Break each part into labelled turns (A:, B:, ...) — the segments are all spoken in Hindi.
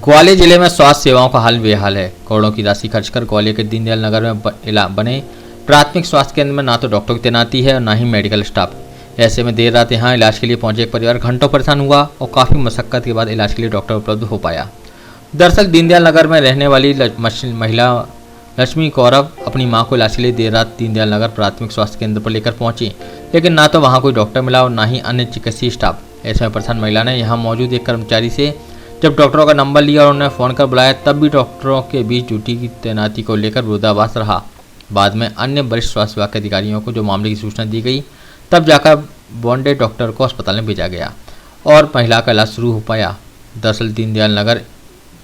A: ग्वालियर जिले में स्वास्थ्य सेवाओं का हाल बेहाल है। करोड़ों की राशि खर्च कर ग्वालियर के दीनदयाल नगर में बने प्राथमिक स्वास्थ्य केंद्र में ना तो डॉक्टर की तैनाती है और ना ही मेडिकल स्टाफ। ऐसे में देर रात यहां इलाज के लिए पहुंचे एक परिवार घंटों परेशान हुआ और काफ़ी मशक्कत के बाद इलाज के लिए डॉक्टर उपलब्ध हो पाया। दरअसल दीनदयाल नगर में रहने वाली महिला लक्ष्मी कौरव अपनी मां को इलाज के लिए देर रात दीनदयाल नगर प्राथमिक स्वास्थ्य केंद्र पर लेकर पहुंची, लेकिन ना तो वहां कोई डॉक्टर मिला और ना ही अन्य चिकित्सीय स्टाफ। ऐसे में परेशान महिला ने यहां मौजूद एक कर्मचारी से जब डॉक्टरों का नंबर लिया और उन्हें फ़ोन कर बुलाया, तब भी डॉक्टरों के बीच ड्यूटी की तैनाती को लेकर विरोधाभास रहा। बाद में अन्य वरिष्ठ स्वास्थ्य विभाग के अधिकारियों को जो मामले की सूचना दी गई, तब जाकर बॉन्डेड डॉक्टर को अस्पताल में भेजा गया और महिला का इलाज शुरू हो पाया। दरअसल दीनदयाल नगर,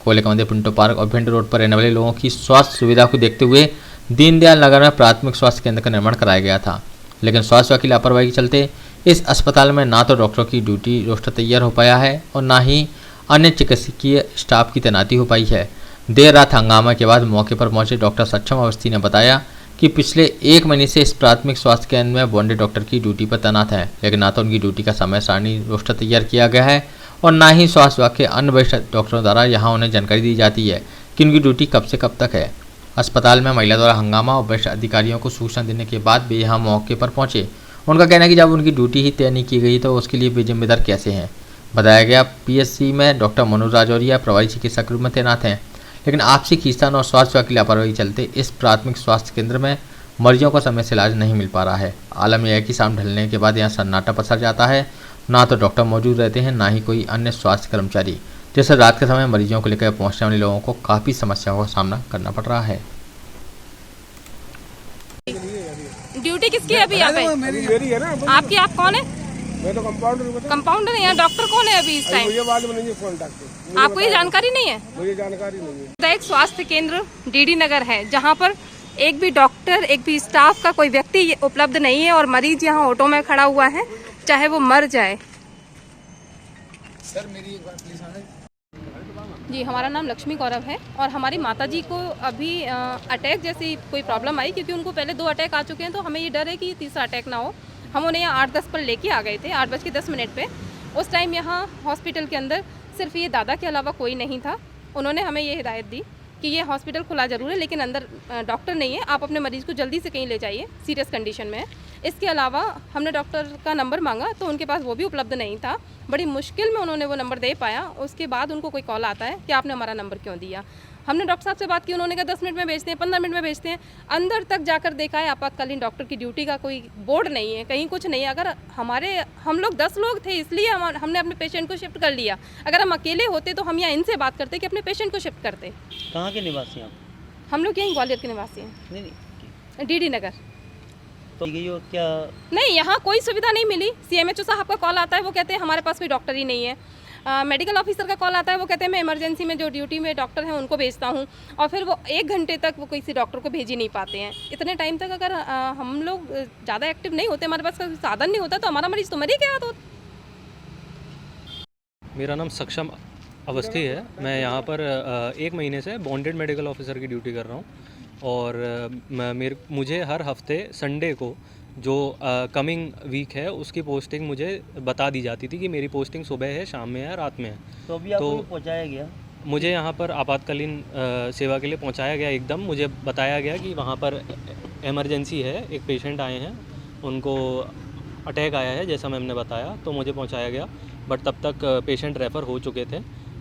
A: कोयले का मंदिर, पिंटो पार्क और भिंड रोड पर रहने वाले लोगों की स्वास्थ्य सुविधा को देखते हुए दीनदयाल नगर में प्राथमिक स्वास्थ्य केंद्र का निर्माण कराया गया था, लेकिन स्वास्थ्य विभाग की लापरवाही के चलते इस अस्पताल में ना तो डॉक्टरों की ड्यूटी रोस्टर तैयार हो पाया है और ना ही अन्य चिकित्सकीय स्टाफ की तैनाती हो पाई है। देर रात हंगामा के बाद मौके पर पहुंचे डॉक्टर सक्षम अवस्थी ने बताया कि पिछले 1 महीने से इस प्राथमिक स्वास्थ्य केंद्र में बॉन्डेड डॉक्टर की ड्यूटी पर तैनात हैं, लेकिन ना तो उनकी ड्यूटी का समय सारणी रोस्टर तैयार किया गया है और ना ही स्वास्थ्य विभाग के अन्य वरिष्ठ डॉक्टरों द्वारा यहां उन्हें जानकारी दी जाती है कि उनकी ड्यूटी कब से कब तक है। अस्पताल में महिला द्वारा हंगामा और वरिष्ठ अधिकारियों को सूचना देने के बाद भी यहाँ मौके पर पहुंचे। उनका कहना है कि जब उनकी ड्यूटी ही तय नहीं की गई तो उसके लिए बेजिम्मेदार कैसे हैं। बताया गया पीएचसी में डॉक्टर मनोज राजौरिया प्रभारी चिकित्सक के रूप में तैनात हैं, लेकिन आपसी खींचतान और स्वास्थ्य विभाग की लापरवाही चलते इस प्राथमिक स्वास्थ्य केंद्र में मरीजों को समय से इलाज नहीं मिल पा रहा है। आलम यह है कि शाम ढलने के बाद यहाँ सन्नाटा पसर जाता है, ना तो डॉक्टर मौजूद रहते हैं ना ही कोई अन्य स्वास्थ्य कर्मचारी, जिससे रात के समय मरीजों को लेकर पहुँचने वाले लोगों को काफ़ी समस्याओं का सामना करना पड़ रहा है।
B: ड्यूटी किसकी है अभी यहाँ पे?
C: मेरी है ना।
B: आपकी? आप कौन है?
C: मैं तो कंपाउंडर।
B: कंपाउंडर है। यहाँ डॉक्टर कौन है अभी इस टाइम?
C: मुझे मालूम नहीं है कौन डॉक्टर।
B: आपको ये जानकारी नहीं है?
C: मुझे जानकारी नहीं है।
B: एक स्वास्थ्य केंद्र डीडी नगर है जहाँ पर एक भी डॉक्टर, एक भी स्टाफ का कोई व्यक्ति उपलब्ध नहीं है और मरीज यहाँ ऑटो में खड़ा हुआ है, चाहे वो मर जाए।
C: सर मेरी एक बात प्लीज आना।
B: जी, हमारा नाम लक्ष्मी कौरव है और हमारी माताजी को अभी अटैक जैसी कोई प्रॉब्लम आई, क्योंकि उनको पहले 2 अटैक आ चुके हैं, तो हमें ये डर है कि तीसरा अटैक ना हो। हम उन्हें यहाँ 8-10 पर लेके आ गए थे, 8:10 पे। उस टाइम यहाँ हॉस्पिटल के अंदर सिर्फ ये दादा के अलावा कोई नहीं था। उन्होंने हमें ये हिदायत दी कि ये हॉस्पिटल खुला ज़रूर है, लेकिन अंदर डॉक्टर नहीं है, आप अपने मरीज़ को जल्दी से कहीं ले जाइए, सीरियस कंडीशन में है। इसके अलावा हमने डॉक्टर का नंबर मांगा तो उनके पास वो भी उपलब्ध नहीं था। बड़ी मुश्किल में उन्होंने वो नंबर दे पाया। उसके बाद उनको कोई कॉल आता है कि आपने हमारा नंबर क्यों दिया। हमने डॉक्टर साहब से बात की, उन्होंने कहा 10 मिनट में भेजते हैं, 15 मिनट में भेजते हैं। अंदर तक जाकर देखा है, आपातकालीन डॉक्टर की ड्यूटी का कोई बोर्ड नहीं है, कहीं कुछ नहीं है। अगर हम लोग 10 लोग थे, इसलिए हमने अपने पेशेंट को शिफ्ट कर लिया। अगर हम अकेले होते तो हम यहाँ इनसे बात करते कि अपने पेशेंट को शिफ्ट करते।
D: कहाँ के निवासी आप?
B: हम लोग यहीं ग्वालियर के निवासी हैं।
D: नहीं
B: डीडी नगर।
D: तो ये क्या
B: नहीं, यहाँ कोई सुविधा नहीं मिली। CMHO साहब का कॉल आता है, वो कहते हैं हमारे पास कोई डॉक्टर ही नहीं है। मेडिकल ऑफिसर का कॉल आता है, वो कहते हैं मैं इमरजेंसी में जो ड्यूटी में डॉक्टर हैं उनको भेजता हूँ, और फिर वो 1 घंटे तक वो किसी डॉक्टर को भेज ही नहीं पाते हैं। इतने टाइम तक अगर हम लोग ज़्यादा एक्टिव नहीं होते, हमारे पास कोई साधन नहीं होता, तो हमारा मरीज तो मर ही गया। तो
E: मेरा नाम सक्षम अवस्थी है। मैं यहाँ पर 1 महीने से बॉन्डेड मेडिकल ऑफिसर की ड्यूटी कर रहा हूँ और मुझे हर हफ्ते संडे को जो कमिंग वीक है उसकी पोस्टिंग मुझे बता दी जाती थी कि मेरी पोस्टिंग सुबह है, शाम में है, रात में है।
D: तो अभी आपको पहुँचाया गया?
E: मुझे यहाँ पर आपातकालीन सेवा के लिए पहुँचाया गया। एकदम मुझे बताया गया कि वहाँ पर इमरजेंसी है, एक पेशेंट आए हैं, उनको अटैक आया है, जैसा मैम ने बताया, तो मुझे पहुँचाया गया। बट तब तक पेशेंट रेफ़र हो चुके थे।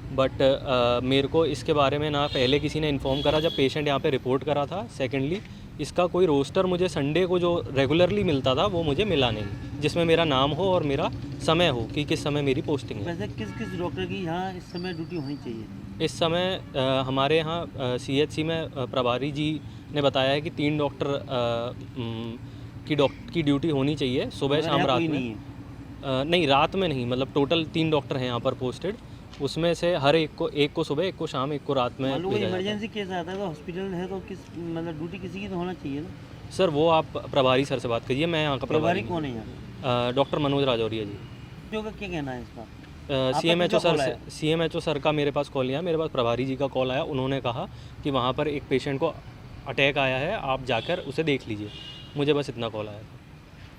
E: बट मेरे को इसके बारे में ना पहले किसी ने इन्फॉर्म करा जब पेशेंट यहाँ पे रिपोर्ट करा था। सेकेंडली इसका कोई रोस्टर मुझे संडे को जो रेगुलरली मिलता था वो मुझे मिला नहीं, जिसमें मेरा नाम हो और मेरा समय हो कि किस समय मेरी पोस्टिंग है।
D: वैसे किस डॉक्टर की यहाँ इस समय ड्यूटी होनी चाहिए?
E: इस समय हमारे यहाँ CHC में प्रभारी जी ने बताया है कि 3 डॉक्टर की ड्यूटी होनी चाहिए, सुबह शाम रात में। नहीं, रात में नहीं, मतलब टोटल 3 डॉक्टर हैं यहाँ पर पोस्टेड। उसमें से हर एक को सुबह, एक को शाम, एक को रात में।
D: इमरजेंसी केस आता है तो हॉस्पिटल है तो किस मतलब ड्यूटी किसी की तो होना चाहिए ना?
E: सर वो आप प्रभारी सर से बात करिए, मैं यहाँ का
D: प्रभारी कौन है यहाँ?
E: डॉक्टर मनोज राजौरिया जी।
D: जो का क्या कहना है इस बात?
E: CMHO सर का मेरे पास कॉल नहीं आया, मेरे पास प्रभारी जी का कॉल आया। उन्होंने कहा कि वहाँ पर एक पेशेंट को अटैक आया है, आप जाकर उसे देख लीजिए। मुझे बस इतना कॉल आया था।